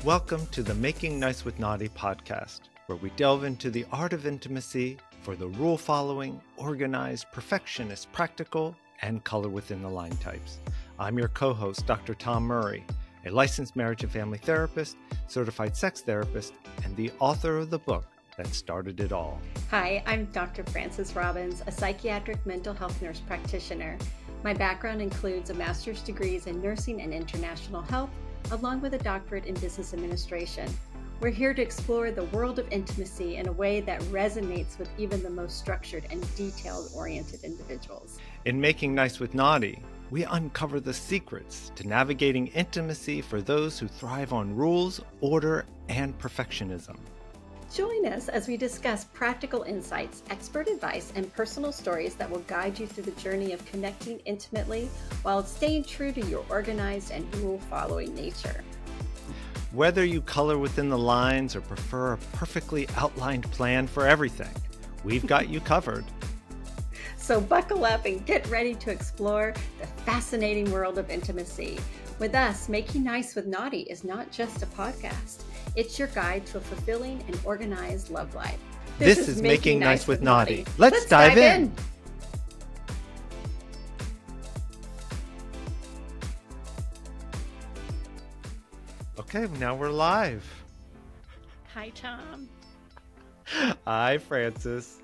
Welcome to the Making Nice with Naughty podcast, where we delve into the art of intimacy for the rule-following, organized, perfectionist, practical, and color within the line types. I'm your co-host, Dr. Tom Murray, a licensed marriage and family therapist, certified sex therapist, and the author of the book that started it all. Hi, I'm Dr. Frances Robbins, a psychiatric mental health nurse practitioner. My background includes a master's degrees in nursing and international health, along with a doctorate in business administration. We're here to explore the world of intimacy in a way that resonates with even the most structured and detail-oriented individuals. In Making Nice with Naughty, we uncover the secrets to navigating intimacy for those who thrive on rules, order, and perfectionism. Join us as we discuss practical insights, expert advice, and personal stories that will guide you through the journey of connecting intimately while staying true to your organized and rule-following nature. Whether you color within the lines or prefer a perfectly outlined plan for everything, we've got you covered. So buckle up and get ready to explore the fascinating world of intimacy. With us, Making Nice with Naughty is not just a podcast. It's your guide to a fulfilling and organized love life. This is Making Nice with Naughty. Let's dive in. Okay, now we're live. Hi, Tom. Hi, Frances.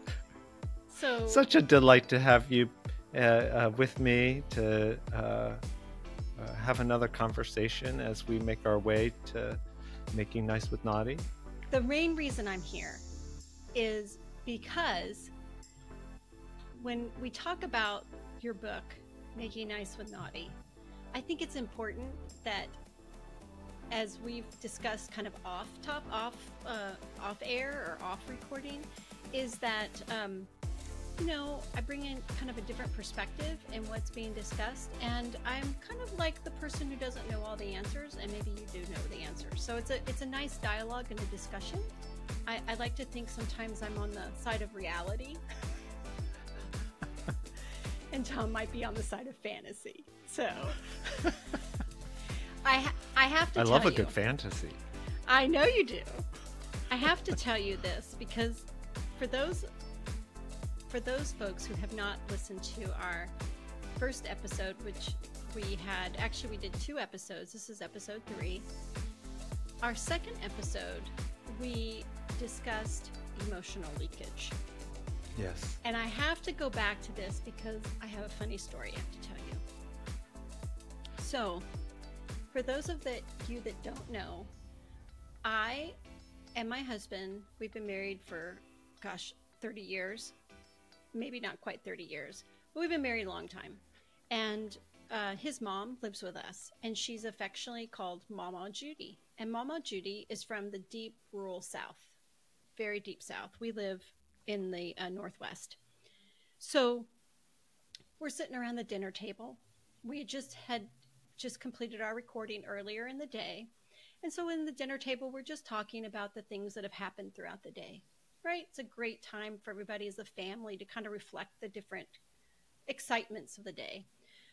So, Such a delight to have you with me to have another conversation as we make our way to Making Nice with Naughty. The main reason I'm here is because when we talk about your book, Making Nice with Naughty, I think it's important that, as we've discussed kind of off air or off recording, is that I bring in kind of a different perspective in what's being discussed, and I'm kind of like the person who doesn't know all the answers, and maybe you do know the answers. So it's a nice dialogue and a discussion. I like to think sometimes I'm on the side of reality, and Tom might be on the side of fantasy. So I have to. I love a good fantasy. I know you do. I have to tell you this because for those folks who have not listened to our first episode, which we did 2 episodes. This is episode 3. Our second episode, we discussed emotional leakage. Yes. And I have to go back to this because I have a funny story I have to tell you. So, for those of you that don't know, I and my husband, we've been married for, 30 years. Maybe not quite 30 years, but we've been married a long time. And his mom lives with us, and she's affectionately called Mama Judy. And Mama Judy is from the deep rural South, very deep South. We live in the Northwest. So we're sitting around the dinner table. We had just completed our recording earlier in the day. And so in the dinner table, we're just talking about the things that have happened throughout the day. Right? It's a great time for everybody as a family to kind of reflect the different excitements of the day.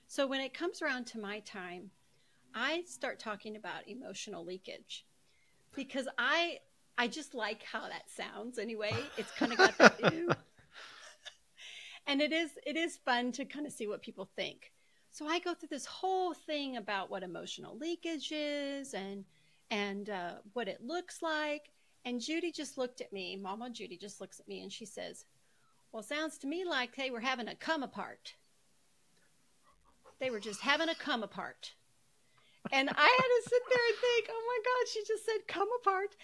So when it comes around to my time, I start talking about emotional leakage because I just like how that sounds anyway. It's kind of got that ew. And it is fun to kind of see what people think. So I go through this whole thing about what emotional leakage is and what it looks like. And Judy just looked at me, Mama Judy just looks at me and she says, well, it sounds to me like they were having a come apart. They were just having a come apart. And I had to sit there and think, oh my God, she just said come apart.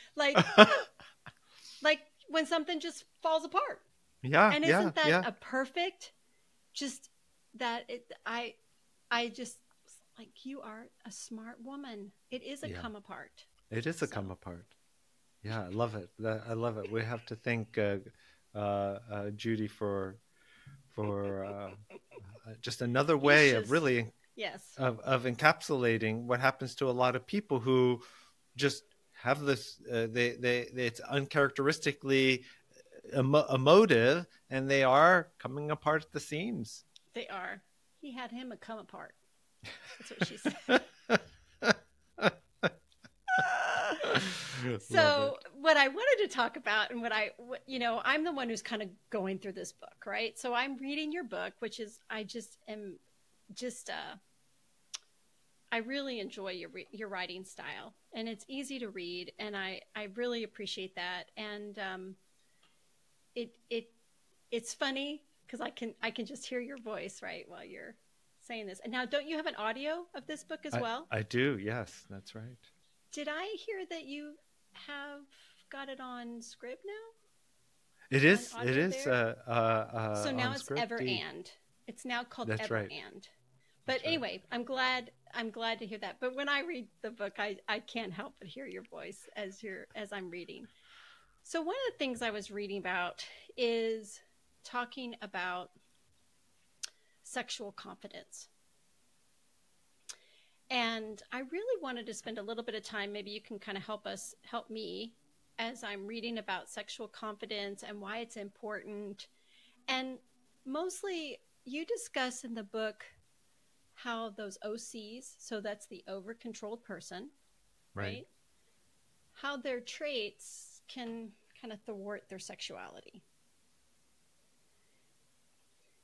Like when something just falls apart. Yeah. And isn't that a perfect, just that I just like, you are a smart woman. It is a come apart. It is a come apart. Yeah, I love it. I love it. We have to thank Judy for just another way of really of encapsulating what happens to a lot of people who just have this. It's uncharacteristically emotive, and they are coming apart at the seams. They are. He had him a come apart. That's what she said. to talk about and I'm the one who's kind of going through this book, right? So I'm reading your book, which is, I really enjoy your writing style, and it's easy to read, and I really appreciate that. And it's funny because I can just hear your voice, right, while you're saying this. And now, don't you have an audio of this book as well? I do. Yes, that's right. Did I hear that you have got it on Scrib now? It is. On It audio is. there? So now on it's Script Ever D. and. It's now called That's Ever right. and. But That's right. anyway, I'm glad to hear that. But when I read the book, I can't help but hear your voice as I'm reading. So one of the things I was reading about is talking about sexual confidence. And I really wanted to spend a little bit of time, maybe you can kind of help me as I'm reading about sexual confidence and why it's important. And mostly you discuss in the book how those OCs, so that's the over-controlled person, right? How their traits can kind of thwart their sexuality.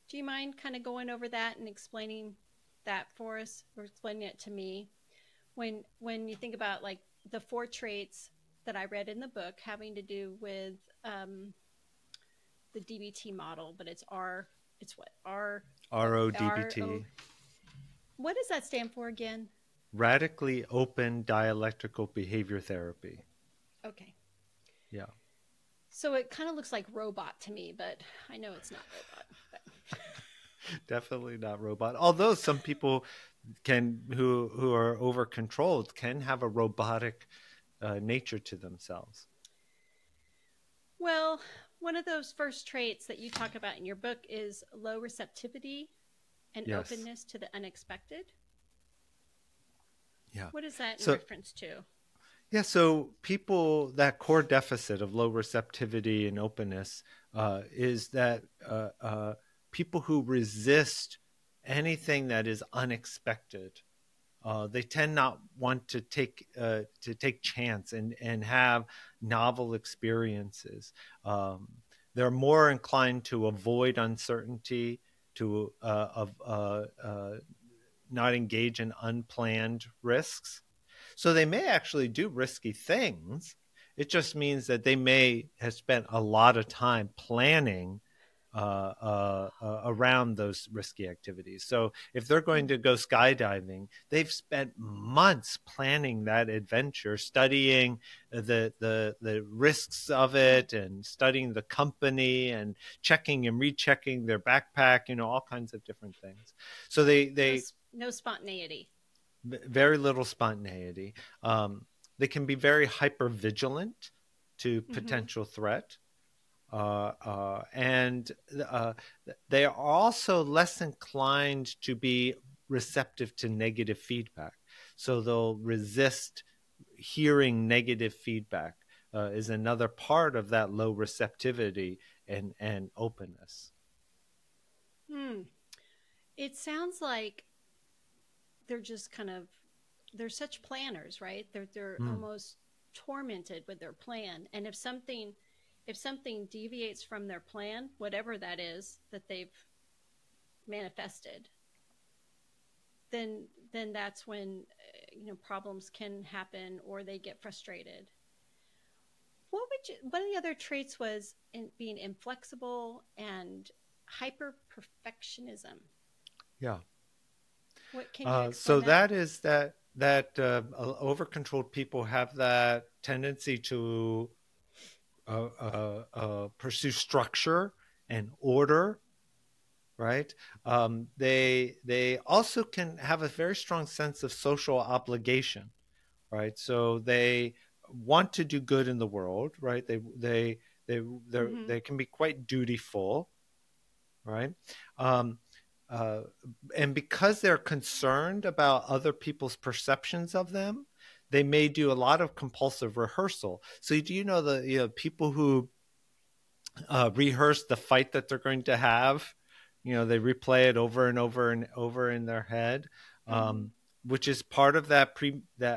Do you mind kind of going over that and explaining that for us, or explaining it to me? When you think about like the 4 traits that I read in the book having to do with the DBT model, but it's RODBT. What does that stand for again? Radically Open Dialectical Behavior Therapy. Okay. Yeah. So it kind of looks like robot to me, but I know it's not robot. But... Definitely not robot. Although some people who are over controlled can have a robotic nature to themselves. Well, one of those first traits that you talk about in your book is low receptivity and openness to the unexpected. Yeah. What is that in reference to? Yeah, so people, that core deficit of low receptivity and openness is that people who resist anything that is unexpected, they tend not want to take chance and have novel experiences. They're more inclined to avoid uncertainty, to not engage in unplanned risks. So they may actually do risky things. It just means that they may have spent a lot of time planning around those risky activities. So if they're going to go skydiving, they've spent months planning that adventure, studying the risks of it, and studying the company, and checking and rechecking their backpack, all kinds of different things. So they no spontaneity. Very little spontaneity. They can be very hyper vigilant to potential threat. And they are also less inclined to be receptive to negative feedback. So they'll resist hearing negative feedback, is another part of that low receptivity and openness. It sounds like they're just they're such planners, right? They're almost tormented with their plan. And if something deviates from their plan, whatever that is that they've manifested, then that's when problems can happen, or they get frustrated. What of the other traits was being inflexible and hyper perfectionism? Yeah. What can you explain so that is that over-controlled people have that tendency to pursue structure and order, right? They also can have a very strong sense of social obligation, right? So they want to do good in the world, right? They can be quite dutiful, right? And because they're concerned about other people's perceptions of them, they may do a lot of compulsive rehearsal. So do you know the people who rehearse the fight that they're going to have? They replay it over and over and over in their head, which is part of that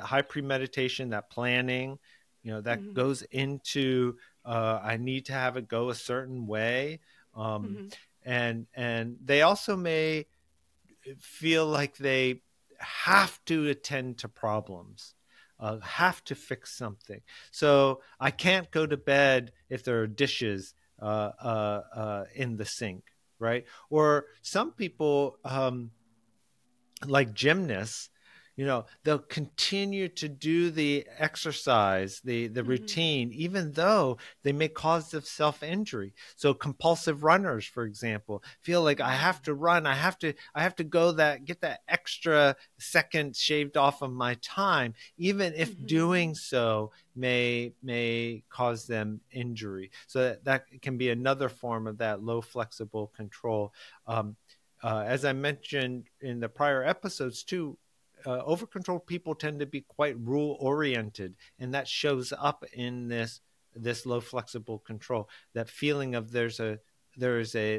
high premeditation, that planning. That goes into I need to have it go a certain way. Um, Mm-hmm. and they also may feel like they have to attend to problems, have to fix something. So I can't go to bed if there are dishes in the sink, right? Or some people, like gymnasts, they'll continue to do the exercise, the Mm-hmm. routine, even though they may cause of self-injury. So compulsive runners, for example, feel like I have to run, I have to go get that extra second shaved off of my time, even if Mm-hmm. doing so may cause them injury. So that can be another form of that low flexible control. As I mentioned in the prior episodes too, over-controlled people tend to be quite rule-oriented, and that shows up in this low flexible control. That feeling of there's a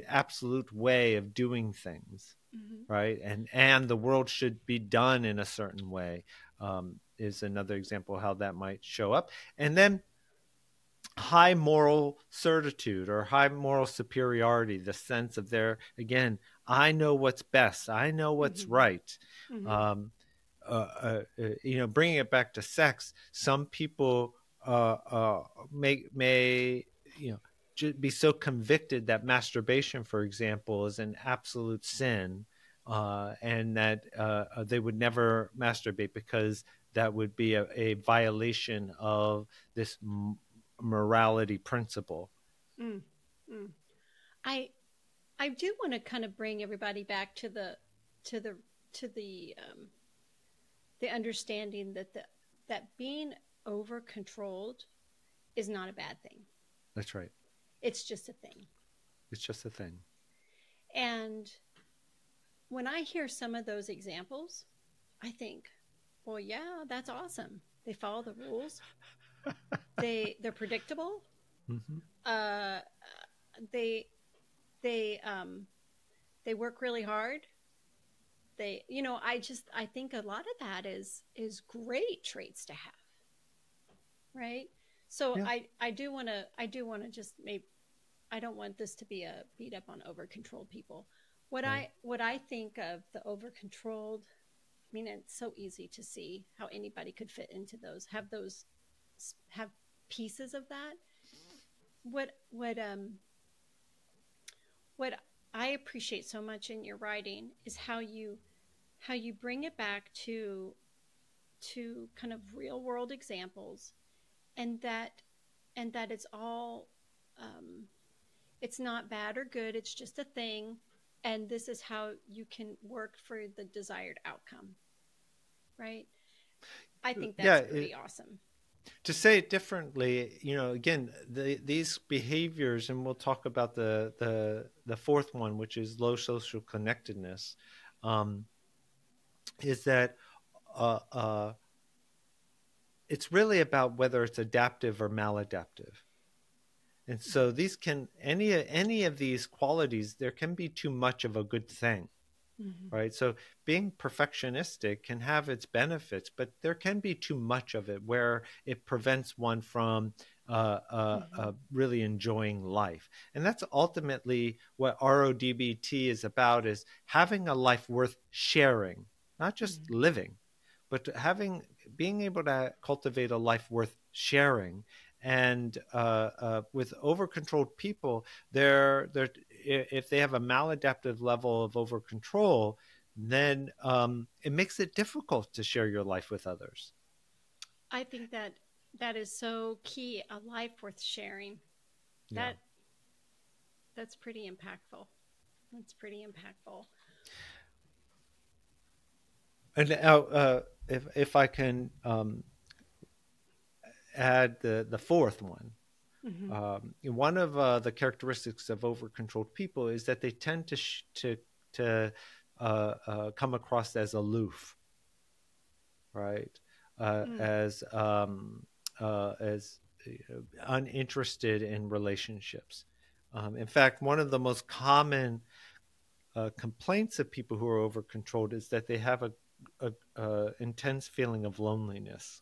absolute way of doing things, Mm-hmm. right? And the world should be done in a certain way, is another example of how that might show up. And then high moral certitude or high moral superiority, the sense of again, I know what's best, I know what's Mm-hmm. right. Mm-hmm. um, Bringing it back to sex, some people may be so convicted that masturbation, for example, is an absolute sin, and that they would never masturbate because that would be a violation of this morality principle. Mm. Mm. I I do want to kind of bring everybody back to to the to the understanding that that being over controlled is not a bad thing. That's right. It's just a thing. It's just a thing. And when I hear some of those examples, I think, well, yeah, that's awesome. They follow the rules. They're predictable. Mm-hmm. Uh, they they they work really hard. I think a lot of that is great traits to have, right? So Yeah. I do want to just maybe, I don't want this to be a beat up on over controlled people. Right. What I think of the over controlled, I mean, it's so easy to see how anybody could fit into have pieces of that. What what um what I appreciate so much in your writing is how you bring it back to kind of real world examples, and that it's all, um, it's not bad or good, it's just a thing, and this is how you can work for the desired outcome, right? I think Yeah. that's pretty awesome. To say it differently, again, these behaviors, and we'll talk about the fourth one, which is low social connectedness, um, is that uh, uh, it's really about whether it's adaptive or maladaptive. And so these can any of these qualities, there can be too much of a good thing, Mm-hmm. right? So being perfectionistic can have its benefits, but there can be too much of it where it prevents one from Mm-hmm. really enjoying life. And that's ultimately what RODBT is about: is having a life worth sharing, not just Mm-hmm. living, but being able to cultivate a life worth sharing. And with over controlled people, they're if they have a maladaptive level of over control, then it makes it difficult to share your life with others. I think that is so key, a life worth sharing. Yeah. That that's pretty impactful. That's pretty impactful. And if I can add the fourth one, Mm-hmm. one of the characteristics of over controlled people is that they tend to come across as aloof, right? Mm. As uninterested in relationships. In fact, one of the most common complaints of people who are over controlled is that they have a intense feeling of loneliness,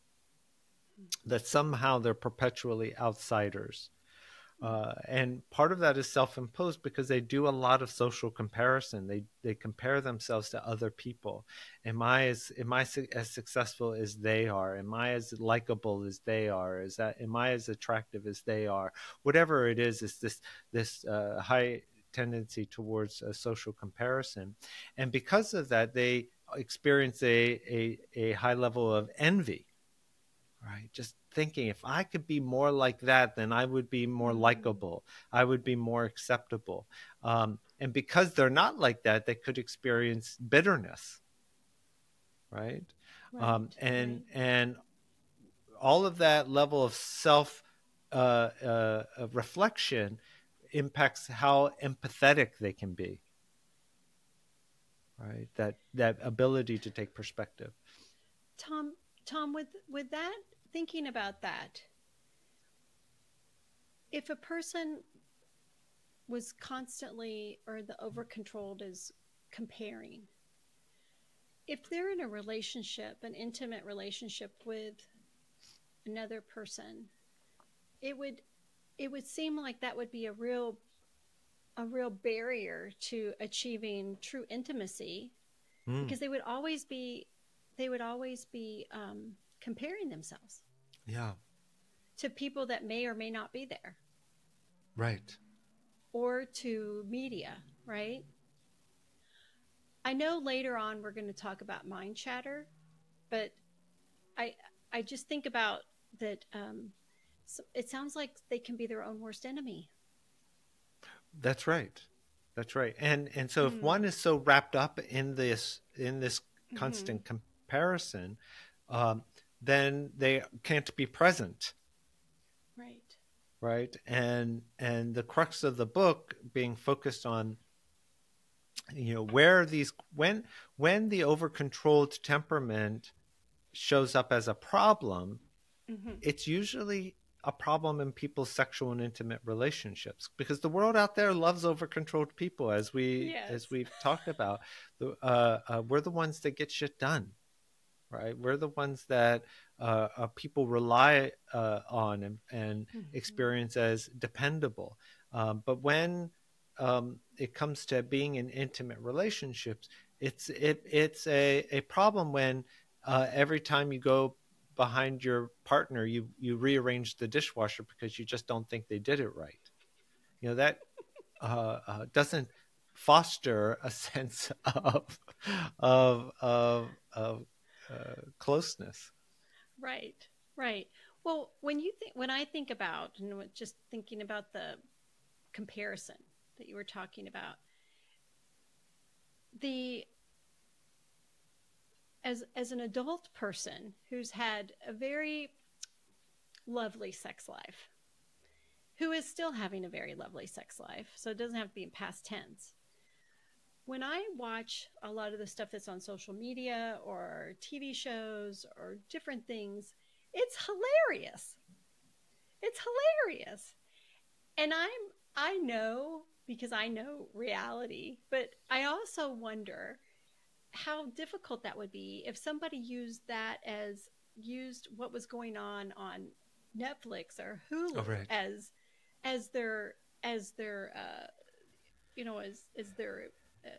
that somehow they're perpetually outsiders. And part of that is self-imposed because they do a lot of social comparison. They compare themselves to other people. As successful as they are? Am I as likable as they are? Am I as attractive as they are? Whatever it is this high tendency towards social comparison, and because of that, they experience a high level of envy. Right. Just thinking if I could be more like that, then I would be more likable. I would be more acceptable. And because they're not like that, they could experience bitterness. Right. And all of that level of self reflection impacts how empathetic they can be. Right. That ability to take perspective. Tom, with that, thinking about that, if a person was constantly, or the over controlled is comparing, if they're in a relationship, an intimate relationship with another person, it would seem like that would be a real barrier to achieving true intimacy, because they would always be comparing themselves to people that may or may not be there, right, or to media, right? I know later on we're going to talk about mind chatter, but I just think about that. So it sounds like they can be their own worst enemy. That's right. And so if one is so wrapped up in this constant comparison, then they can't be present. Right. And the crux of the book being focused on, where these, when the over-controlled temperament shows up as a problem, it's usually a problem in people's sexual and intimate relationships, because the world out there loves over-controlled people, as we've talked about. We're the ones that get shit done, right? We're the ones that people rely on and experience as dependable. But when it comes to being in intimate relationships, it's a problem when every time you go behind your partner, you rearrange the dishwasher because you just don't think they did it right. That doesn't foster a sense of closeness. Right. Well, when I think about, and just thinking about the comparison that you were talking about, as an adult person who's had a very lovely sex life, who is still having a very lovely sex life, so it doesn't have to be in past tense. When I watch a lot of the stuff that's on social media or TV shows or different things, it's hilarious. And I know, because I know reality, but I also wonder how difficult that would be if somebody used what was going on Netflix or Hulu as their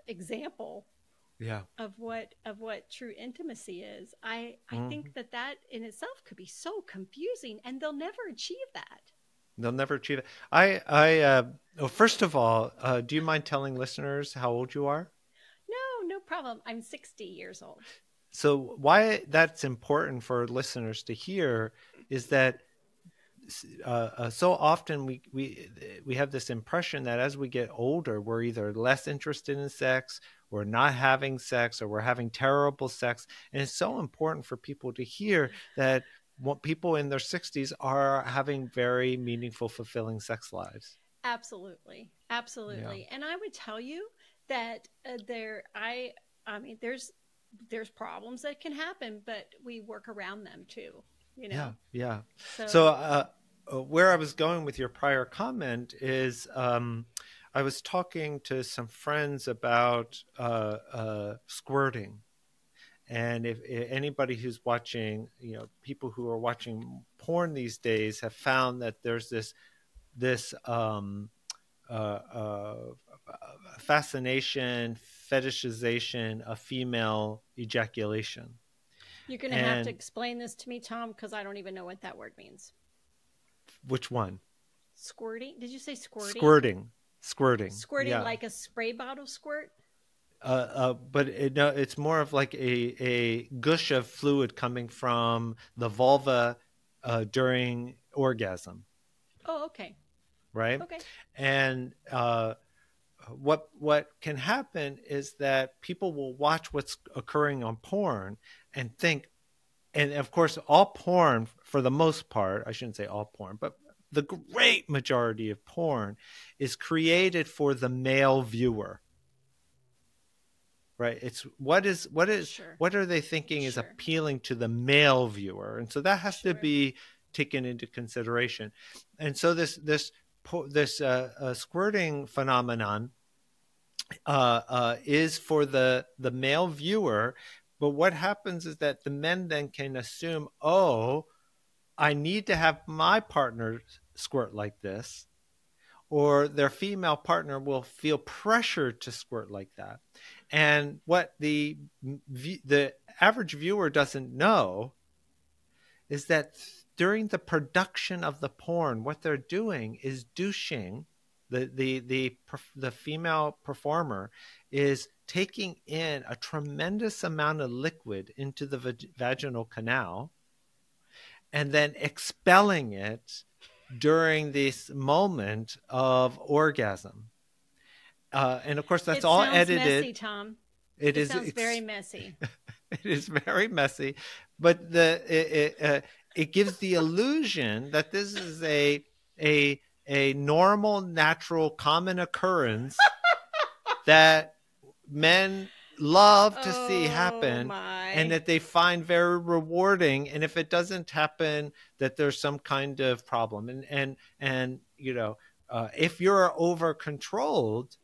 example of what true intimacy is. I think that in itself could be so confusing, and they'll never achieve that. First of all, do you mind telling listeners how old you are? No problem. I'm 60 years old. So why that's important for listeners to hear is that so often we have this impression that as we get older, we're either less interested in sex, we're not having sex, or we're having terrible sex. And it's so important for people to hear that people in their 60s are having very meaningful, fulfilling sex lives. Absolutely. Yeah. And I would tell you that there's problems that can happen, but we work around them too. Yeah. So where I was going with your prior comment is I was talking to some friends about squirting. And if anybody who's watching, people who are watching porn these days have found that there's this fascination, fetishization of female ejaculation. You're going to have to explain this to me, Tom, because I don't even know what that word means. Which one? Squirting? Did you say squirting? Squirting. Squirting, yeah. Like a spray bottle squirt? But it's more of like a gush of fluid coming from the vulva during orgasm. Oh, okay. Right? Okay. And what can happen is that people will watch what's occurring on porn and think, and of course, all porn, for the most part, I shouldn't say all porn, but the great majority of porn is created for the male viewer. Right. It's what are they thinking is appealing to the male viewer? And so that has to be taken into consideration. And so this squirting phenomenon is for the male viewer. But what happens is that the men then can assume, oh, I need to have my partner squirt like this, or their female partner will feel pressured to squirt like that. And what the average viewer doesn't know is that during the production of the porn, what they're doing is douching. The female performer is taking in a tremendous amount of liquid into the vaginal canal and then expelling it during this moment of orgasm. And of course, that's all edited. It sounds messy, Tom. It sounds very messy. It is very messy, but it gives the illusion that this is a normal, natural, common occurrence that men love to see happen, and that they find very rewarding. And if it doesn't happen, that there's some kind of problem. And you know, if you're over controlled,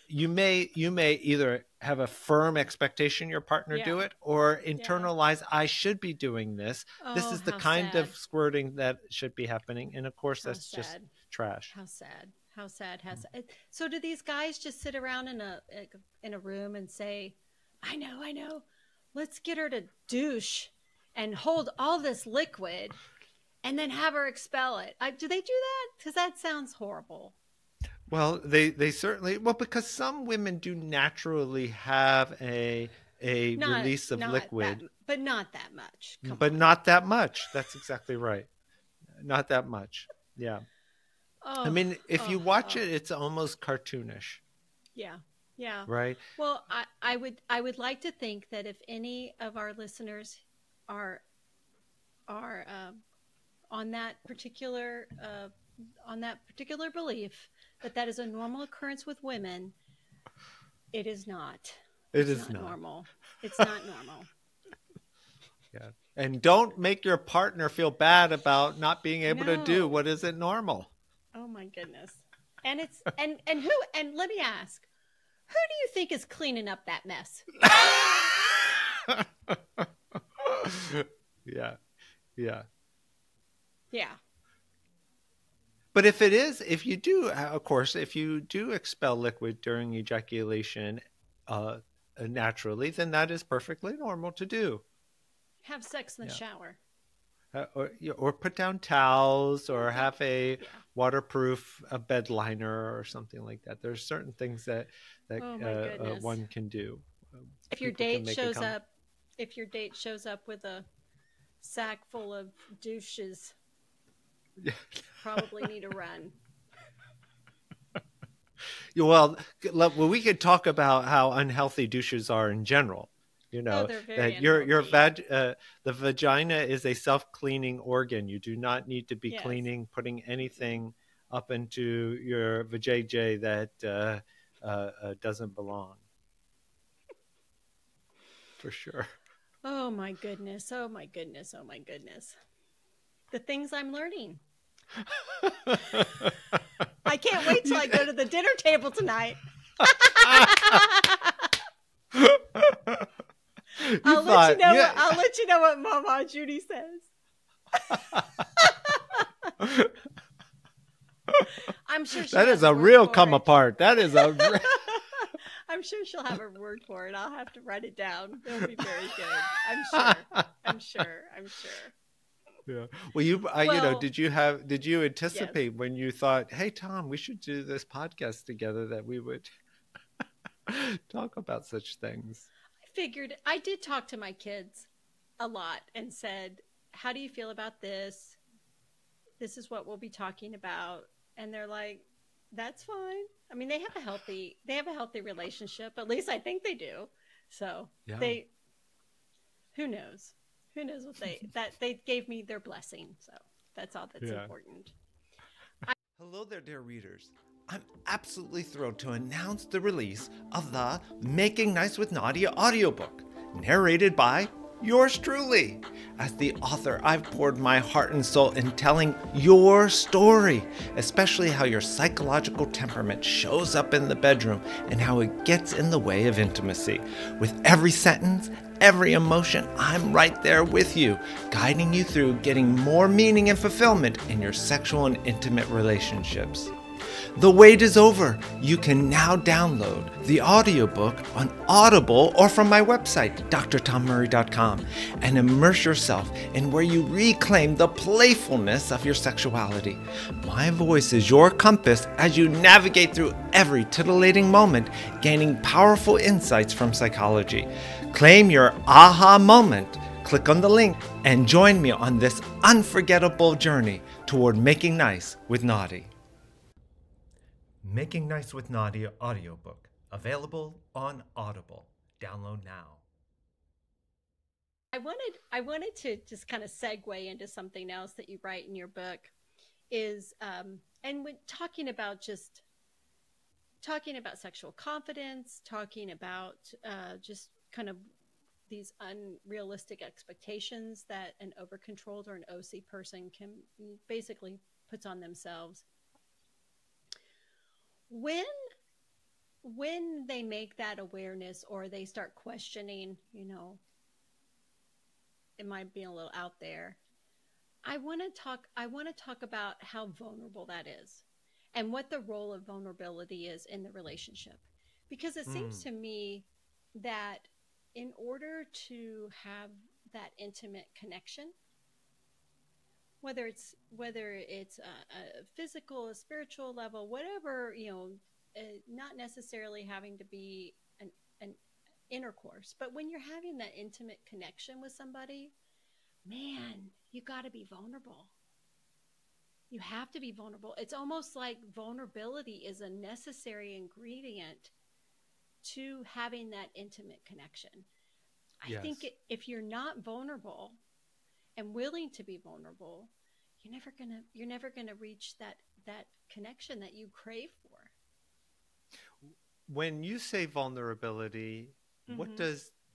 you may either have a firm expectation your partner do it, or internalize, I should be doing this. This is the kind of squirting that should be happening. And of course, that's just trash. How sad. How sad. So do these guys just sit around in a room and say, I know, let's get her to douche and hold all this liquid and then have her expel it? Do they do that? Because that sounds horrible. Well, they certainly, because some women do naturally have a release of liquid. But not that much. Not that much. That's exactly right. Not that much. Yeah. I mean, if you watch it, it's almost cartoonish. Yeah. Yeah. Right. Well, I would like to think that if any of our listeners are on that particular belief that is a normal occurrence with women, it is not. It's not normal. It's not normal. Yeah. And don't make your partner feel bad about not being able to do what isn't normal. Oh my goodness. And it's and let me ask, who do you think is cleaning up that mess? Yeah. But if you do expel liquid during ejaculation naturally, then that is perfectly normal to do. Have sex in the shower. Or put down towels, or have a waterproof bed liner or something like that. There's certain things that one can do. If your date shows up with a sack full of douches, probably need a run. Well, we could talk about how unhealthy douches are in general. You know, that the vagina is a self-cleaning organ. You do not need to be putting anything up into your vajayjay that doesn't belong. For sure. Oh my goodness. Oh my goodness. Oh my goodness. The things I'm learning. I can't wait till I go to the dinner table tonight. I'll let you know what Mama Judy says. I'm sure that is a real come apart. That is a. I'm sure she'll have a word for it. I'll have to write it down. It'll be very good. I'm sure. I'm sure. Yeah. Well, you know, did you anticipate yes. when you thought, hey, Tom, we should do this podcast together, that we would talk about such things? I did talk to my kids a lot and said, how do you feel about this? This is what we'll be talking about. And they're like, that's fine. I mean, they have a healthy relationship. At least I think they do. So who knows? Who knows what they gave me their blessing. So that's all that's important. Hello there, dear readers. I'm absolutely thrilled to announce the release of the Making Nice with Nadia audiobook, narrated by yours truly. As the author, I've poured my heart and soul in telling your story, especially how your psychological temperament shows up in the bedroom and how it gets in the way of intimacy. With every sentence, every emotion, I'm right there with you, guiding you through getting more meaning and fulfillment in your sexual and intimate relationships. The wait is over. You can now download the audiobook on Audible or from my website, drtommurray.com, and immerse yourself in where you reclaim the playfulness of your sexuality. My voice is your compass as you navigate through every titillating moment, gaining powerful insights from psychology. Claim your aha moment. Click on the link and join me on this unforgettable journey toward making nice with Nadia. Making Nice with Nadia audiobook, available on Audible. Download now. I wanted to just kind of segue into something else that you write in your book is, and when talking about sexual confidence, talking about just kind of these unrealistic expectations that an over-controlled or an OC person can basically puts on themselves. When they make that awareness or they start questioning, you know, it might be a little out there. I want to talk about how vulnerable that is and what the role of vulnerability is in the relationship. Because it seems to me that in order to have that intimate connection, whether it's a physical, a spiritual level, whatever, you know, not necessarily having to be an intercourse, but when you're having that intimate connection with somebody, man, you got to be vulnerable. You have to be vulnerable. It's almost like vulnerability is a necessary ingredient to having that intimate connection. I think if you're not vulnerable and willing to be vulnerable, you're never gonna reach that connection that you crave for. When you say vulnerability,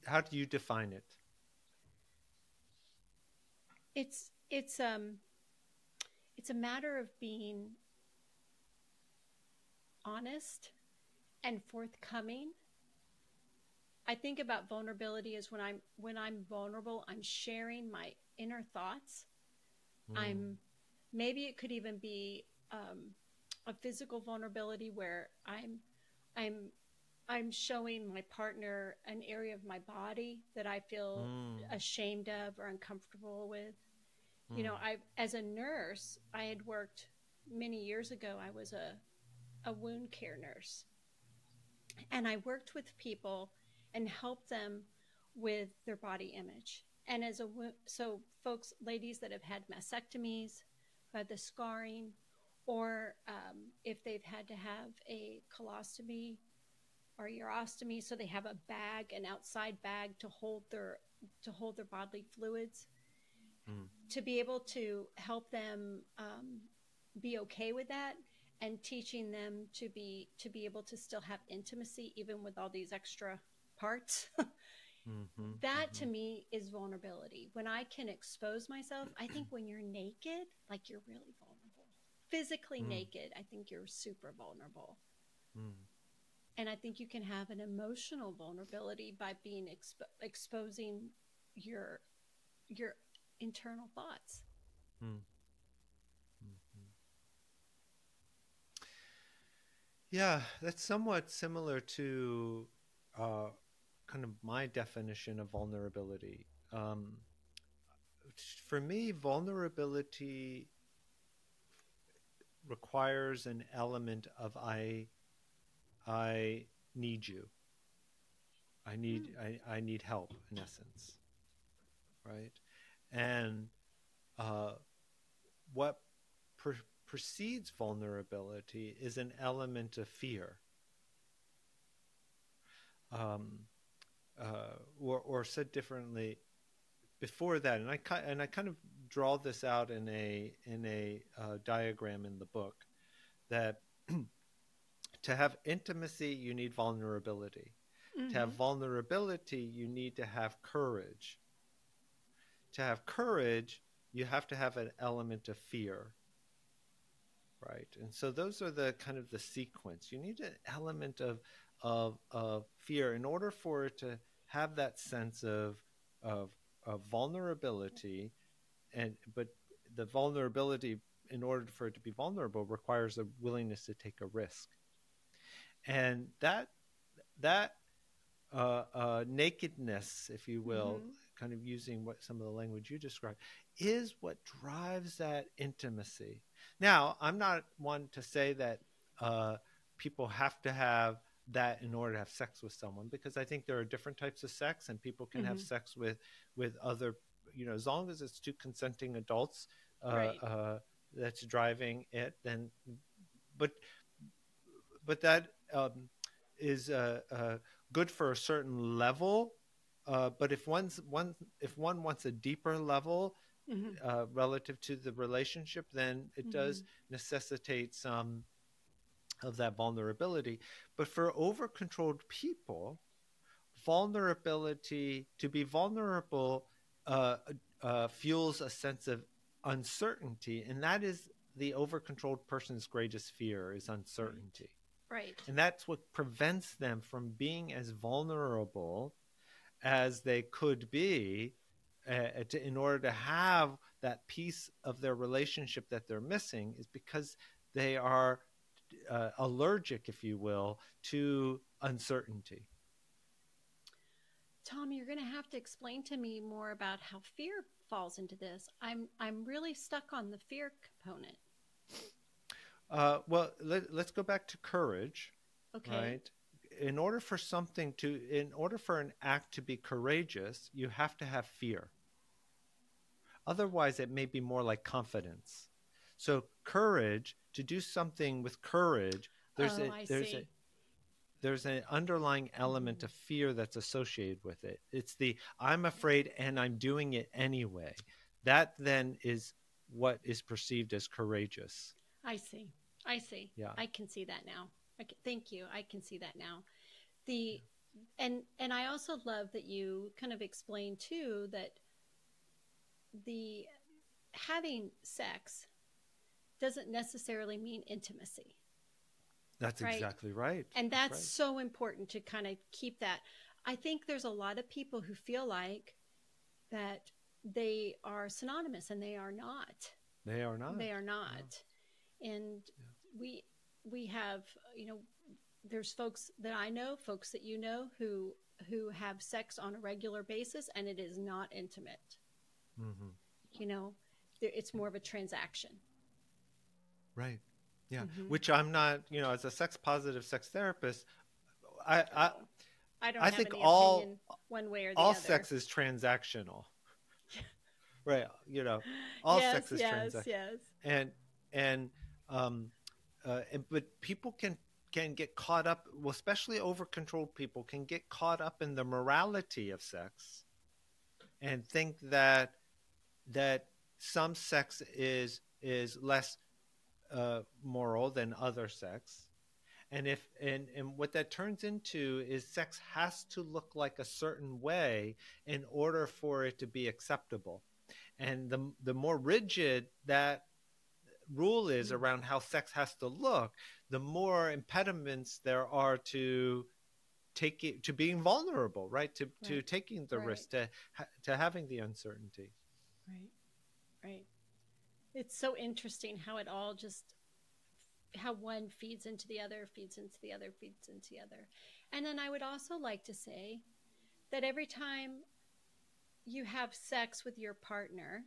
how do you define it? It's a matter of being honest and forthcoming. I think about vulnerability as when I'm vulnerable, I'm sharing my inner thoughts. Maybe it could even be a physical vulnerability where I'm showing my partner an area of my body that I feel ashamed of or uncomfortable with. You know, as a nurse, I had worked many years ago. I was a wound care nurse, and I worked with people and helped them with their body image. And so folks, ladies that have had mastectomies, who had the scarring, or if they've had to have a colostomy or urostomy, so they have a bag, an outside bag to hold their bodily fluids, to be able to help them be okay with that, and teaching them to be able to still have intimacy even with all these extra parts. That to me is vulnerability. When I can expose myself, I think when you're naked, like you're really vulnerable. Physically naked, I think you're super vulnerable. And I think you can have an emotional vulnerability by being exposing your internal thoughts. Yeah, that's somewhat similar to uh, kind of my definition of vulnerability. Um, for me, vulnerability requires an element of I need you. Mm. I need help in essence, right? And uh, what pre- precedes vulnerability is an element of fear, um, or said differently, before that, and I kind of draw this out in a diagram in the book that to have intimacy you need vulnerability. To have Hmm. vulnerability you need to have courage. To have courage you have to have an element of fear, right? And so those are the kind of the sequence. You need an element of fear in order for it to have that sense of, of vulnerability. And but the vulnerability, in order for it to be vulnerable, requires a willingness to take a risk. And that nakedness, if you will, Hmm. kind of using what some of the language you described, is what drives that intimacy. Now, I'm not one to say that uh, people have to have that in order to have sex with someone, because I think there are different types of sex, and people can have Hmm. sex with other, as long as it's two consenting adults uh, Right. uh, that's driving it. Then, but that is good for a certain level. But if one wants a deeper level Hmm. relative to the relationship, then it does Hmm. necessitate some of that vulnerability. But for over controlled people, vulnerability, to be vulnerable, uh, fuels a sense of uncertainty, and that is the over controlled person's greatest fear, is Right. uncertainty. Right. And that's what prevents them from being as vulnerable as they could be, in order to have that piece of their relationship that they're missing, is because they are allergic, if you will, to uncertainty. Tom, you're going to have to explain to me more about how fear falls into this. I'm really stuck on the fear component. Well, let's go back to courage, Okay. right? In order for an act to be courageous, you have to have fear. Otherwise, it may be more like confidence. So, courage, to do something with courage, there's Oh, a I there's a see. there's an underlying element Hmm. of fear that's associated with it. It's the I'm afraid and I'm doing it anyway. That then is what is perceived as courageous. I see. I see. Yeah. I can see that now. Thank you. I can see that now. The and I also love that you kind of explained too that the having sex doesn't necessarily mean intimacy, That's right? exactly right. And That's that's right. so important to kind of keep that. I think there's a lot of people who feel like that they are synonymous and they are not. They are not. They are No. not. And Yeah. we we have, there's folks that I know, folks that who have sex on a regular basis and it is not intimate. Mm-hmm. You know, it's more of a transaction. Right. Yeah. Mm-hmm. Which I'm not. As a sex positive sex therapist, I I, Oh, I don't I have think any all opinion one way or the all other. sex is transactional. Right. All Yes, sex is yes, transaction, yes. and and um, but people can get caught up. Well, especially over controlled people can get caught up in the morality of sex and think that some sex is less moral than other sex. And what that turns into is sex has to look like a certain way in order for it to be acceptable. And the more rigid that rule is Mm, around how sex has to look, the more impediments there are to to being vulnerable, right? To right, taking the right, risk, to having the uncertainty. right, right. It's so interesting how it all just how one feeds into the other, feeds into the other, feeds into the other. And then I would also like to say that every time you have sex with your partner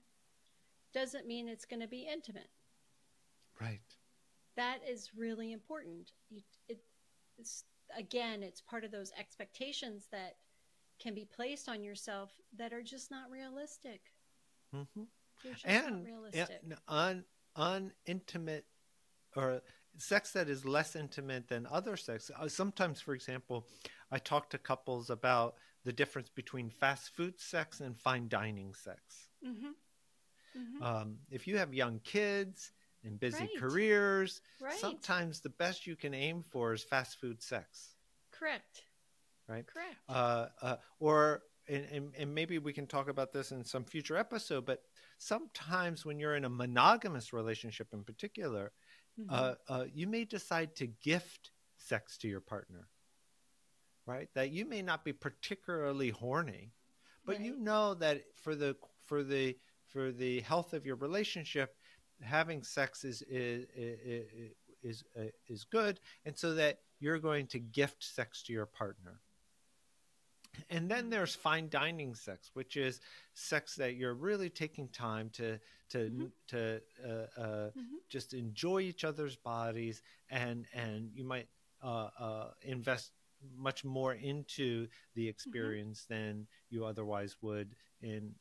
doesn't mean it's going to be intimate. Right. That is really important. It's, again, it's part of those expectations that can be placed on yourself that are just not realistic. Mm-hmm. They're just And not realistic. unintimate or sex that is less intimate than other sex. Sometimes, for example, I talk to couples about the difference between fast food sex and fine dining sex. Mm-hmm. Mm-hmm. If you have young kids and busy Right. careers, Right. sometimes the best you can aim for is fast food sex. Correct. Right. Correct. And maybe we can talk about this in some future episode, but sometimes when you're in a monogamous relationship in particular, you may decide to gift sex to your partner, right? That you may not be particularly horny, but Right. you know that for the health of your relationship, having sex is good, and so that you're going to gift sex to your partner. And then there's fine dining sex, which is sex that you're really taking time to just enjoy each other's bodies, and you might invest much more into the experience than you otherwise would in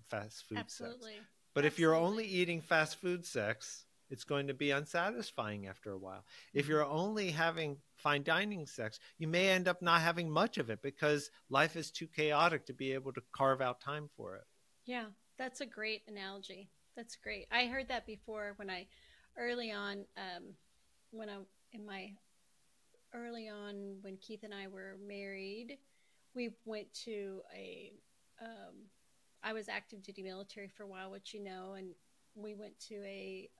fast food Absolutely. sex. But if you're only eating fast food sex, it's going to be unsatisfying after a while. If you're only having fine dining sex, you may end up not having much of it because life is too chaotic to be able to carve out time for it. Yeah, that's a great analogy. That's great. I heard that before when I early on, when I in my early on when Keith and I were married, we went to I was active duty military for a while, which you know, and we went to a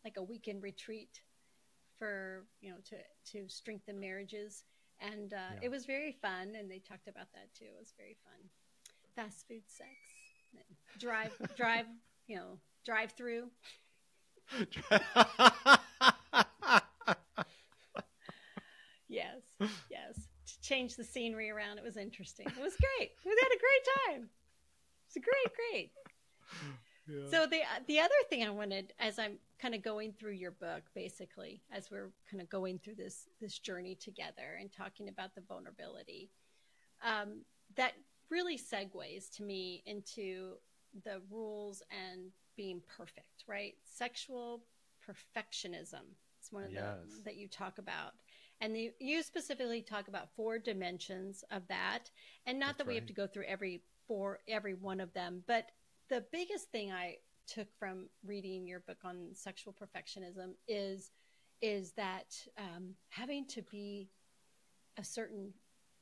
like a weekend retreat for to strengthen marriages, and it was very fun. And they talked about that too. It was very fun. Fast food sex, drive, drive through. Yes, yes. To change the scenery around, it was interesting. It was great. We had a great time. It's great. Yeah. So the other thing I wanted, as I'm kind of going through your book, basically, as we're kind of going through this journey together and talking about the vulnerability, that really segues to me into the rules and being perfect, right? Sexual perfectionism is one of the that you talk about. And you specifically talk about 4 dimensions of that. And not that we have to go through every one of them, but the biggest thing I took from reading your book on sexual perfectionism is that having to be a certain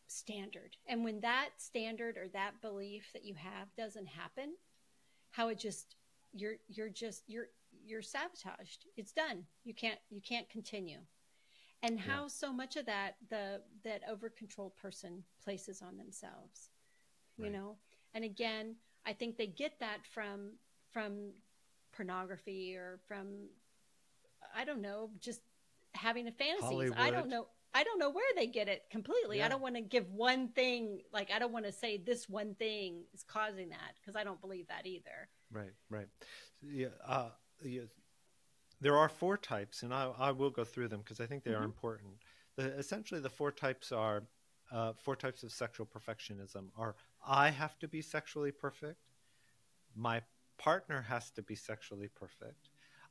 standard. And when that standard or that belief that you have doesn't happen, how it just you're sabotaged. It's done. You can't continue. And how so much of that that over controlled person places on themselves, you know. And again, I think they get that from pornography or from, I don't know, just having a fantasies. Hollywood. I don't know where they get it completely. I don't want to give one thing, like I don't want to say this one thing is causing that, because I don't believe that either. Right. Yeah. There are 4 types, and I will go through them because I think they are important. Essentially, the 4 types are 4 types of sexual perfectionism are: I have to be sexually perfect, my partner has to be sexually perfect,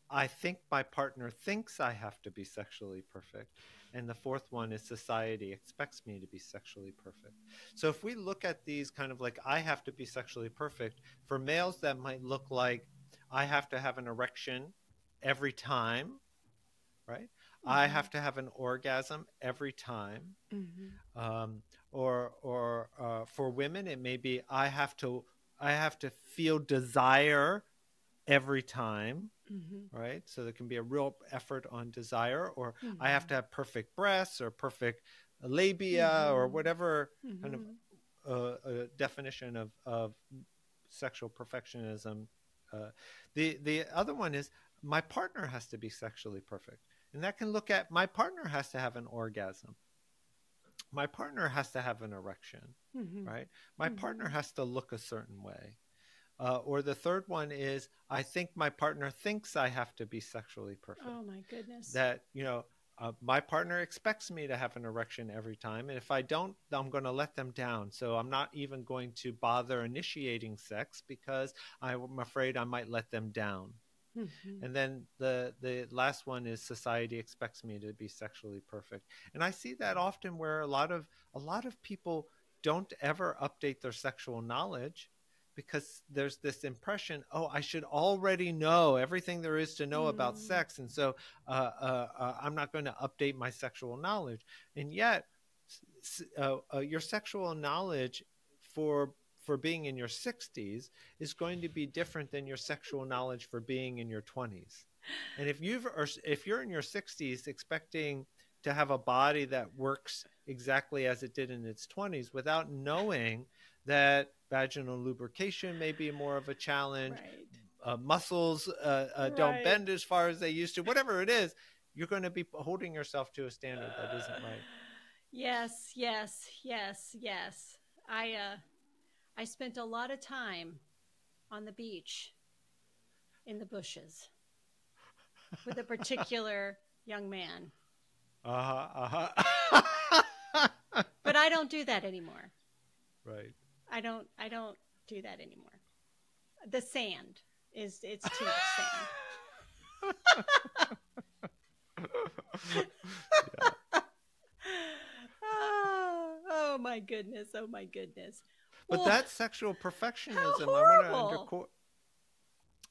I think my partner thinks I have to be sexually perfect, and the 4th one is society expects me to be sexually perfect. So if we look at these kind of like I have to be sexually perfect, for males that might look like I have to have an erection every time, right? I have to have an orgasm every time. Or for women, it may be I have to feel desire every time, right? So there can be a real effort on desire, or I have to have perfect breasts or perfect labia or whatever kind of definition of sexual perfectionism. The other one is my partner has to be sexually perfect. And that can look at, my partner has to have an orgasm. My partner has to have an erection, right? My partner has to look a certain way. Or the third one is, I think my partner thinks I have to be sexually perfect. Oh my goodness. That, my partner expects me to have an erection every time. And if I don't, I'm going to let them down. So I'm not even going to bother initiating sex because I'm afraid I might let them down. And then the last one is, society expects me to be sexually perfect. And I see that often where a lot of people don't ever update their sexual knowledge, because there's this impression, oh, I should already know everything there is to know about sex. And so I'm not going to update my sexual knowledge. And yet your sexual knowledge for being in your 60s is going to be different than your sexual knowledge for being in your 20s. And if you're in your 60s expecting to have a body that works exactly as it did in its 20s without knowing that vaginal lubrication may be more of a challenge, muscles don't bend as far as they used to, whatever it is, you're going to be holding yourself to a standard that isn't right. Yes. I spent a lot of time on the beach in the bushes with a particular young man. But I don't do that anymore. Right. I don't do that anymore. The sand it's too much sand. Oh my goodness. But that's sexual perfectionism.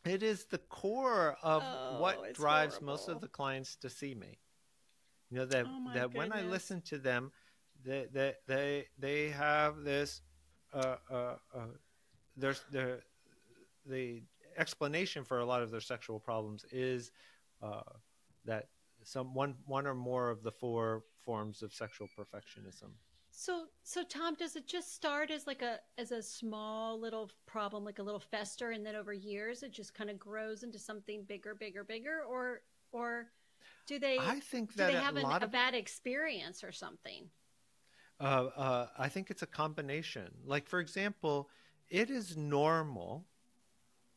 It is the core of what drives horrible. Most of the clients to see me. That when I listen to them, they have this the explanation for a lot of their sexual problems is that one or more of the 4 forms of sexual perfectionism. So Tom, does it just start as a small little problem, like a little fester, and then over years it just kind of grows into something bigger, or do they? I think that do they have a bad experience or something? I think it's a combination. Like, for example, it is normal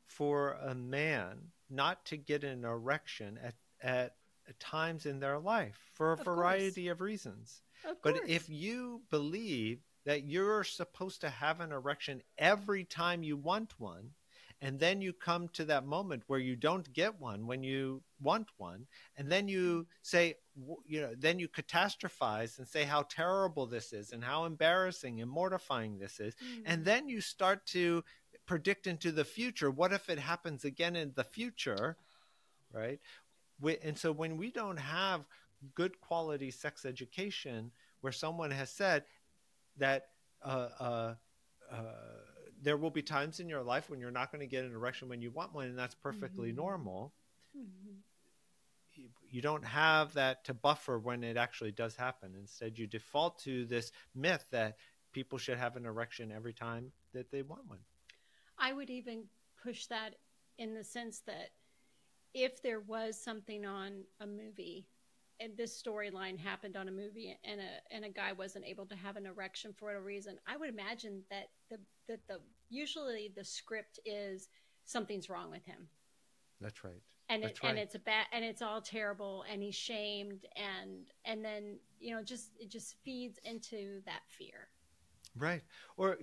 for a man not to get an erection at times in their life for a variety of reasons. But if you believe that you're supposed to have an erection every time you want one, and then you come to that moment where you don't get one when you want one, and then you say, then you catastrophize and say how terrible this is and how embarrassing and mortifying this is. And then you start to predict into the future. What if it happens again in the future, right? And so when we don't have good quality sex education, where someone has said that there will be times in your life when you're not going to get an erection when you want one, and that's perfectly normal. You don't have that to buffer when it actually does happen. Instead, you default to this myth that people should have an erection every time that they want one. I would even push that in the sense that if there was something on a movie, and this storyline happened on a movie, and a guy wasn't able to have an erection for a reason, I would imagine that usually the script is something's wrong with him. That's right. And it's a bad, and it's all terrible, and he's shamed, and then it just feeds into that fear. Right. Or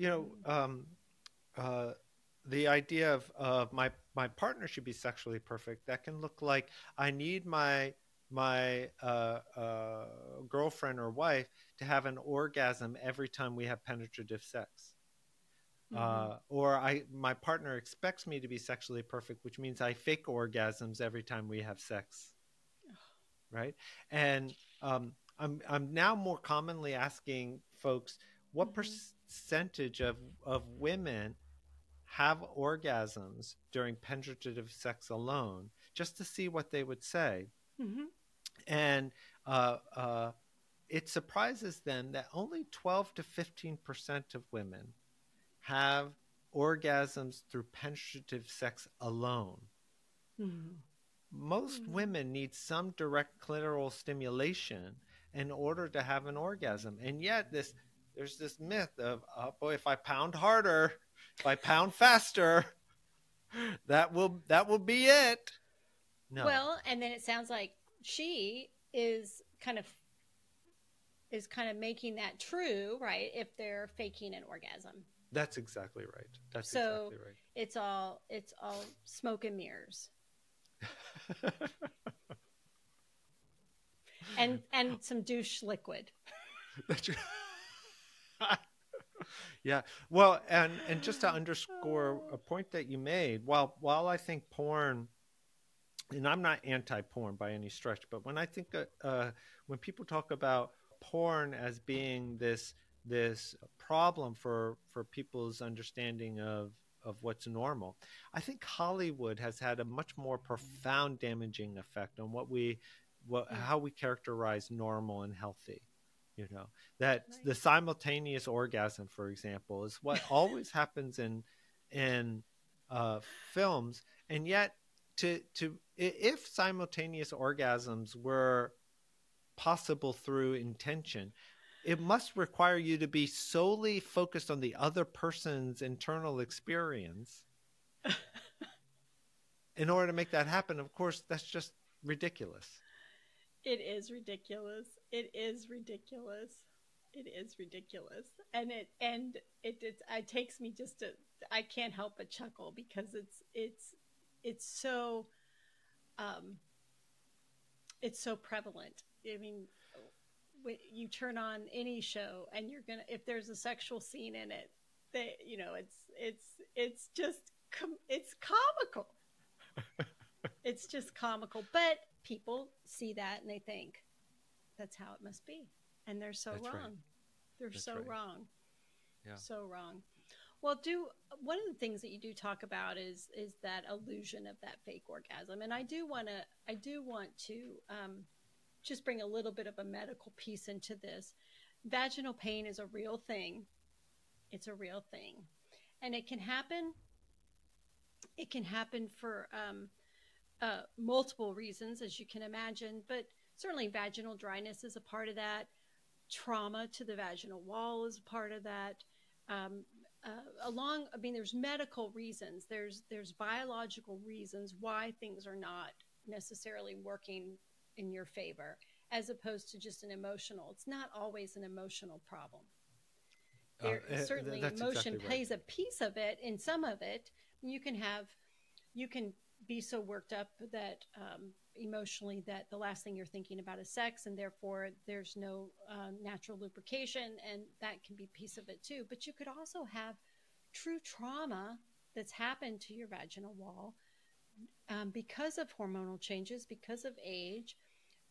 the idea of my partner should be sexually perfect. That can look like, I need my girlfriend or wife to have an orgasm every time we have penetrative sex. Or my partner expects me to be sexually perfect, which means I fake orgasms every time we have sex. Right. And I'm now more commonly asking folks, what percentage of women have orgasms during penetrative sex alone, just to see what they would say. And it surprises them that only 12 to 15% of women have orgasms through penetrative sex alone. most women need some direct clitoral stimulation in order to have an orgasm. And yet there's this myth of, oh boy, if I pound harder, if I pound faster, that will be it. No. Well, and then it sounds like she is kind of making that true, right? If they're faking an orgasm. That's exactly right. That's So exactly right. it's all smoke and mirrors. and some douche liquid. That's right. Yeah. Well, and just to underscore a point that you made, while I think porn, and I'm not anti-porn by any stretch, but when I think when people talk about porn as being this problem for people's understanding of what's normal, I think Hollywood has had a much more profound damaging effect on how we characterize normal and healthy. You know, that Right. the simultaneous orgasm, for example, is what always happens in films, and yet if simultaneous orgasms were possible through intention, it must require you to be solely focused on the other person's internal experience in order to make that happen. Of course, that's just ridiculous. It is ridiculous. It is ridiculous. It is ridiculous. And it takes me just to, I can't help but chuckle because it's so prevalent. I mean, when you turn on any show and you're gonna, if there's a sexual scene in it, it's just it's comical. It's just comical, but people see that and they think that's how it must be, and they're so wrong. Right. They're that's so right. Wrong. Yeah. So wrong. Well, one of the things that you do talk about is that illusion of that fake orgasm, and I do want to just bring a little bit of a medical piece into this. Vaginal pain is a real thing. It's a real thing, and it can happen. It can happen for multiple reasons, as you can imagine, but certainly vaginal dryness is a part of that. Trauma to the vaginal wall is a part of that. There's medical reasons. There's biological reasons why things are not necessarily working in your favor, as opposed to just an emotional. It's not always an emotional problem. Certainly emotion exactly plays a piece of it. In some of it, you can be so worked up that emotionally that the last thing you're thinking about is sex, and therefore there's no natural lubrication, and that can be a piece of it too. But you could also have true trauma that's happened to your vaginal wall because of hormonal changes, because of age.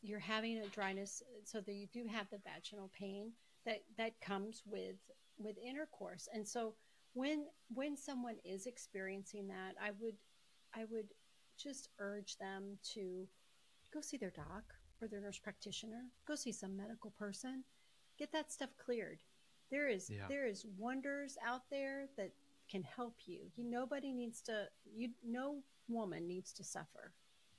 You're having a dryness, so that you do have the vaginal pain that comes with intercourse. And so when someone is experiencing that, I would just urge them to go see their doc or their nurse practitioner, go see some medical person, get that stuff cleared. There is wonders out there that can help you. No woman needs to suffer.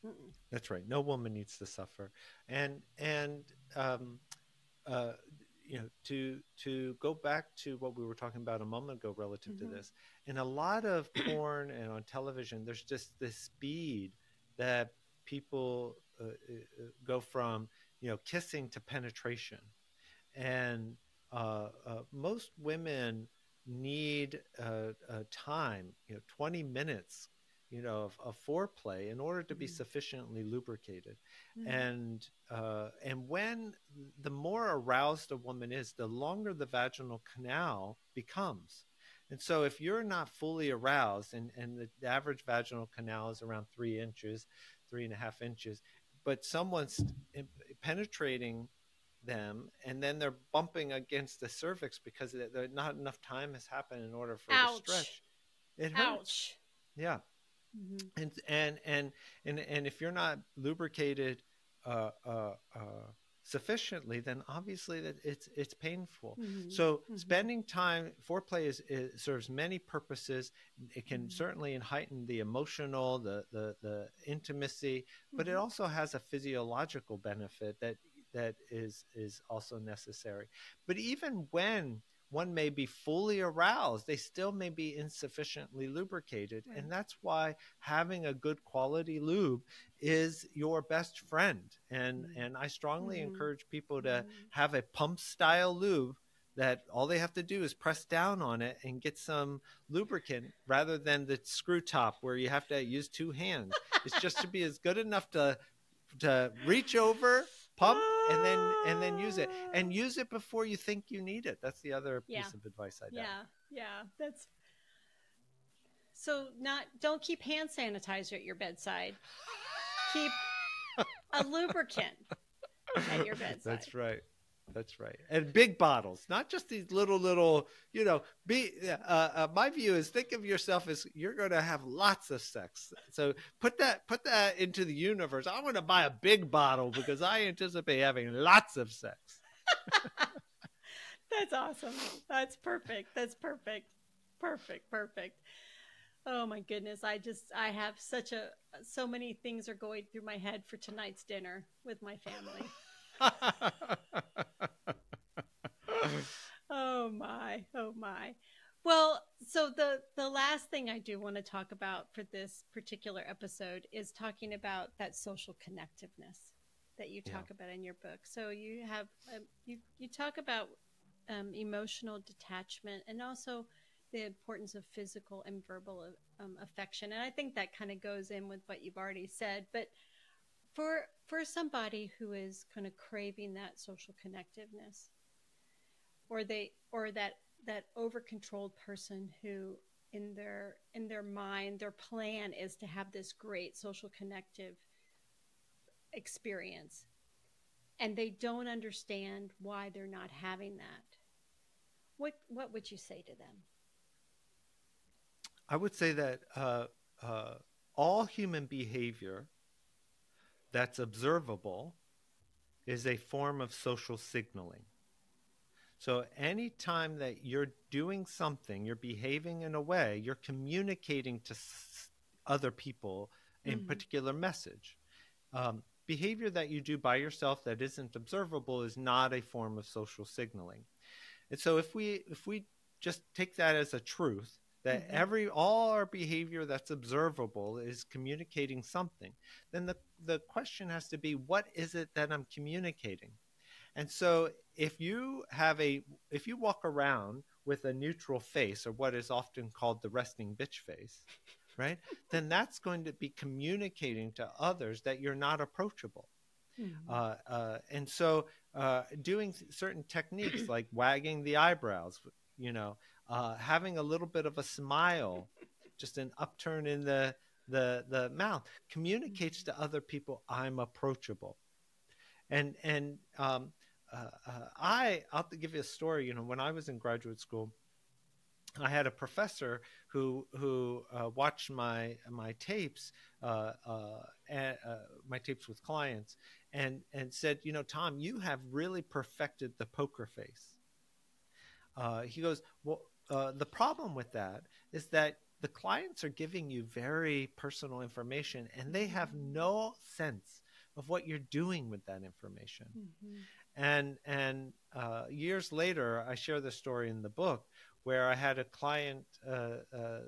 Mm-mm. That's right. No woman needs to suffer. And to go back to what we were talking about a moment ago relative mm-hmm. to this, in a lot of porn and on television, there's just this speed that people go from, kissing to penetration. And most women need time, 20 minutes, of foreplay in order to be sufficiently lubricated. Mm-hmm. And when the more aroused a woman is, the longer the vaginal canal becomes. And so if you're not fully aroused, and the average vaginal canal is around 3 inches, 3.5 inches, but someone's penetrating them and then they're bumping against the cervix because not enough time has happened in order for it to stretch. It hurts. Ouch. Yeah. Mm-hmm. And if you're not lubricated sufficiently, then obviously that it's painful. Mm-hmm. So Mm-hmm. spending time, foreplay serves many purposes. It can certainly heighten the emotional, the intimacy, but it also has a physiological benefit that is also necessary. But even when one may be fully aroused, they still may be insufficiently lubricated. Right. And that's why having a good quality lube is your best friend. And I strongly encourage people to have a pump style lube that all they have to do is press down on it and get some lubricant, rather than the screw top where you have to use two hands. It's just to be as good enough to reach over, pump, and then use it, and use it before you think you need it. That's the other piece of advice I'd have. Yeah, that's so. Don't keep hand sanitizer at your bedside. Keep a lubricant at your bedside. That's right. That's right. And big bottles, not just these little, my view is, think of yourself as you're going to have lots of sex. So put that into the universe. I'm going to buy a big bottle because I anticipate having lots of sex. That's awesome. That's perfect. That's perfect. Perfect. Oh my goodness. I have so many things are going through my head for tonight's dinner with my family. Oh my. Well, so the last thing I do want to talk about for this particular episode is talking about that social connectiveness that you talk about in your book. So you have you talk about emotional detachment, and also the importance of physical and verbal affection. And I think that kind of goes in with what you've already said, but for somebody who is kind of craving that social connectiveness, or that over controlled person who in their mind, their plan is to have this great social connective experience, and they don't understand why they're not having that, what would you say to them? I would say that all human behavior that's observable is a form of social signaling. So anytime that you're doing something, you're behaving in a way, you're communicating to other people a particular message. Behavior that you do by yourself that isn't observable is not a form of social signaling. And so if we just take that as a truth, that all our behavior that's observable is communicating something, then the question has to be, what is it that I'm communicating? And so if you walk around with a neutral face, or what is often called the resting bitch face, right, then that's going to be communicating to others that you're not approachable. And so doing certain techniques like wagging the eyebrows, having a little bit of a smile, just an upturn in the mouth, communicates to other people, I'm approachable. And I'll give you a story. When I was in graduate school, I had a professor who watched my tapes, my tapes with clients, and said, Tom, you have really perfected the poker face. He goes, well, the problem with that is that the clients are giving you very personal information, and they have no sense of what you're doing with that information. And years later, I share this story in the book, where I had a client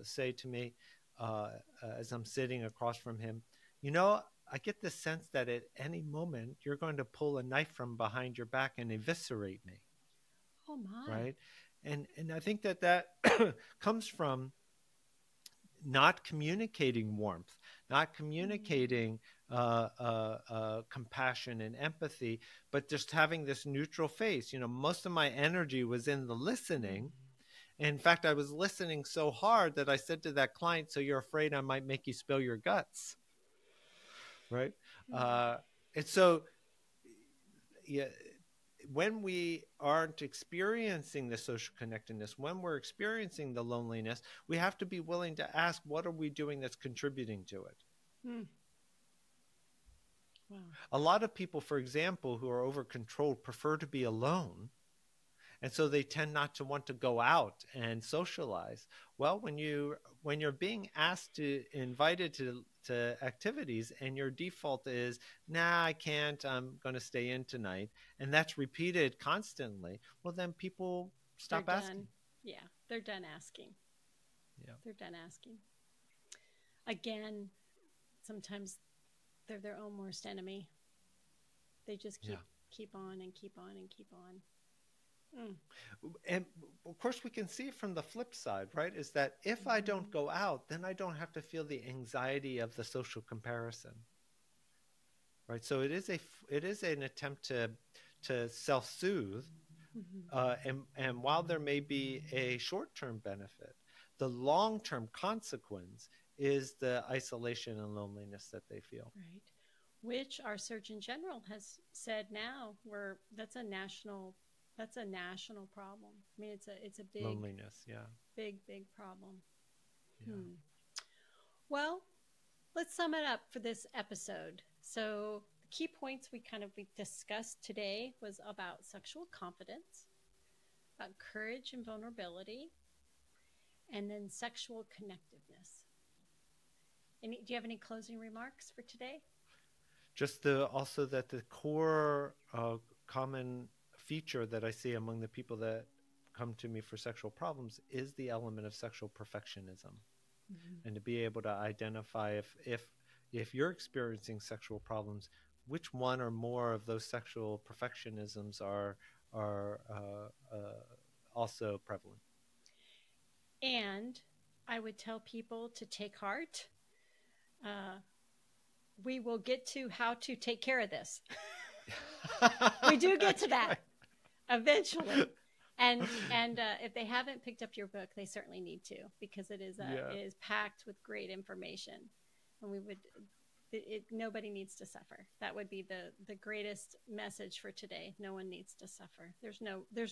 say to me, as I'm sitting across from him, I get the sense that at any moment you're going to pull a knife from behind your back and eviscerate me. Oh my! Right, and I think that comes from not communicating warmth, not communicating compassion and empathy, but just having this neutral face. Most of my energy was in the listening. In fact, I was listening so hard that I said to that client, so you're afraid I might make you spill your guts, right? And so, when we aren't experiencing the social connectedness, when we're experiencing the loneliness, we have to be willing to ask, what are we doing that's contributing to it? Wow. A lot of people, for example, who are over-controlled prefer to be alone. And so they tend not to want to go out and socialize. Well, when you're being invited to activities and your default is, nah, I can't, I'm going to stay in tonight, and that's repeated constantly, well, then people stop asking. Yeah, they're done asking. Yeah. They're done asking. Again, sometimes they're their own worst enemy. They just keep on and keep on and keep on. And of course, we can see it from the flip side, right? Is that if I don't go out, then I don't have to feel the anxiety of the social comparison, right? So it is an attempt to self-soothe, and while there may be a short-term benefit, the long-term consequence is the isolation and loneliness that they feel. Right, which our Surgeon General has said now that's a national problem. I mean, it's a big loneliness, big problem. Yeah. Well, let's sum it up for this episode. So the key points we discussed today was about sexual confidence, about courage and vulnerability, and then sexual connectiveness. Do you have any closing remarks for today? Just also that the core common feature that I see among the people that come to me for sexual problems is the element of sexual perfectionism, and to be able to identify if you're experiencing sexual problems, which one or more of those sexual perfectionisms are also prevalent. And I would tell people to take heart. We will get to how to take care of this. We do get to that eventually. And if they haven't picked up your book, they certainly need to, because it is packed with great information. And nobody needs to suffer. That would be the greatest message for today. No one needs to suffer. There's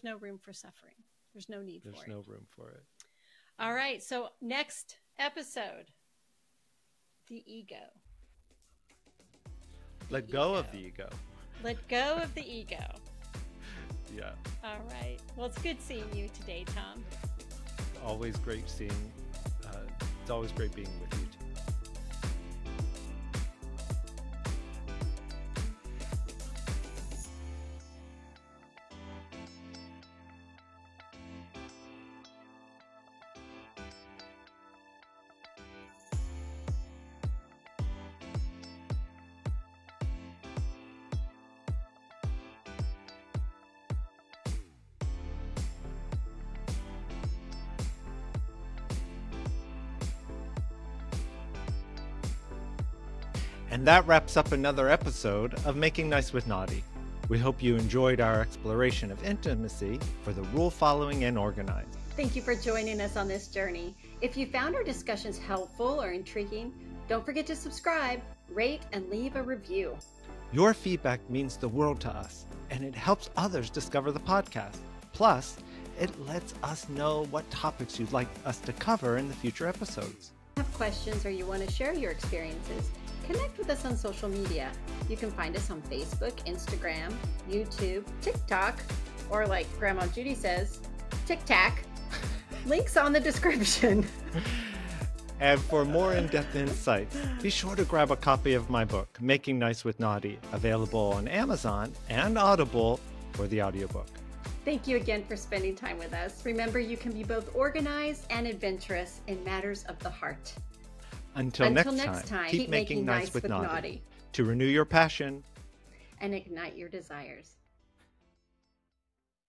no room for suffering. There's no need for it. There's no room for it. All right. So next episode, the ego. Let go of the ego. Let go of the ego. Yeah. All right. Well, it's good seeing you today, Tom. Always great seeing. It's always great being with you. And that wraps up another episode of Making Nice with Naughty. We hope you enjoyed our exploration of intimacy for the rule-following and organized. Thank you for joining us on this journey. If you found our discussions helpful or intriguing, don't forget to subscribe, rate, and leave a review. Your feedback means the world to us, and it helps others discover the podcast. Plus, it lets us know what topics you'd like us to cover in the future episodes. If you have questions or you want to share your experiences, connect with us on social media. You can find us on Facebook, Instagram, YouTube, TikTok, or like Grandma Judy says, Tic-Tac. Links on the description. And for more in-depth insights, be sure to grab a copy of my book, Making Nice with Naughty, available on Amazon and Audible for the audiobook. Thank you again for spending time with us. Remember, you can be both organized and adventurous in matters of the heart. Until next time, keep making nice with Naughty to renew your passion and ignite your desires.